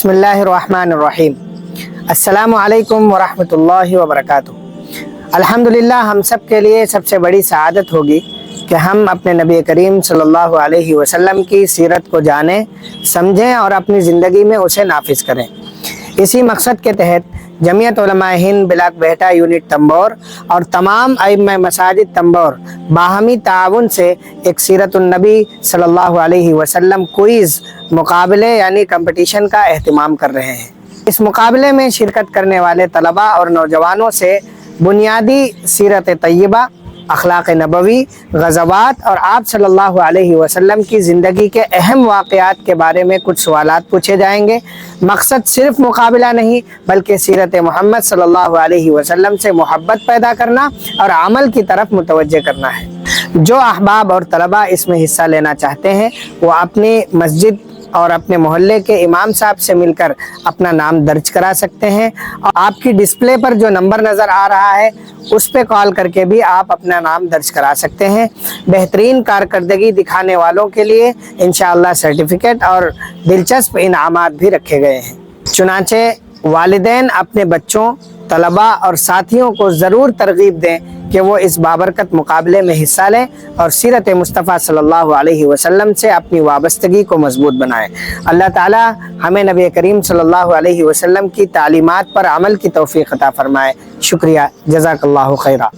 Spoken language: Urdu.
بسم اللہ الرحمن الرحیم۔ السلام علیکم ورحمۃ اللہ وبرکاتہ۔ الحمدللہ ہم سب کے لیے سب سے بڑی سعادت ہوگی کہ ہم اپنے نبی کریم صلی اللہ علیہ وسلم کی سیرت کو جانیں، سمجھیں اور اپنی زندگی میں اسے نافذ کریں۔ اسی مقصد کے تحت جمعیت علماء ہند بلاک بہٹا یونٹ تمبور اور تمام ائمہ مساجد تمبور باہمی تعاون سے ایک سیرت النبی صلی اللہ علیہ وسلم کوئز مقابلے یعنی کمپٹیشن کا اہتمام کر رہے ہیں۔ اس مقابلے میں شرکت کرنے والے طلباء اور نوجوانوں سے بنیادی سیرت طیبہ، اخلاق نبوی، غزوات اور آپ صلی اللہ علیہ وسلم کی زندگی کے اہم واقعات کے بارے میں کچھ سوالات پوچھے جائیں گے۔ مقصد صرف مقابلہ نہیں بلکہ سیرت محمد صلی اللہ علیہ وسلم سے محبت پیدا کرنا اور عمل کی طرف متوجہ کرنا ہے۔ جو احباب اور طلباء اس میں حصہ لینا چاہتے ہیں وہ اپنی مسجد اور اپنے محلے کے امام صاحب سے مل کر اپنا نام درج کرا سکتے ہیں، اور آپ کی ڈسپلے پر جو نمبر نظر آ رہا ہے اس پہ کال کر کے بھی آپ اپنا نام درج کرا سکتے ہیں۔ بہترین کارکردگی دکھانے والوں کے لیے انشاءاللہ سرٹیفکیٹ اور دلچسپ انعامات بھی رکھے گئے ہیں۔ چنانچہ والدین اپنے بچوں، طلباء اور ساتھیوں کو ضرور ترغیب دیں کہ وہ اس بابرکت مقابلے میں حصہ لیں اور سیرت مصطفیٰ صلی اللہ علیہ وسلم سے اپنی وابستگی کو مضبوط بنائیں۔ اللہ تعالی ہمیں نبی کریم صلی اللہ علیہ وسلم کی تعلیمات پر عمل کی توفیق عطا فرمائے۔ شکریہ، جزاک اللہ خیرہ۔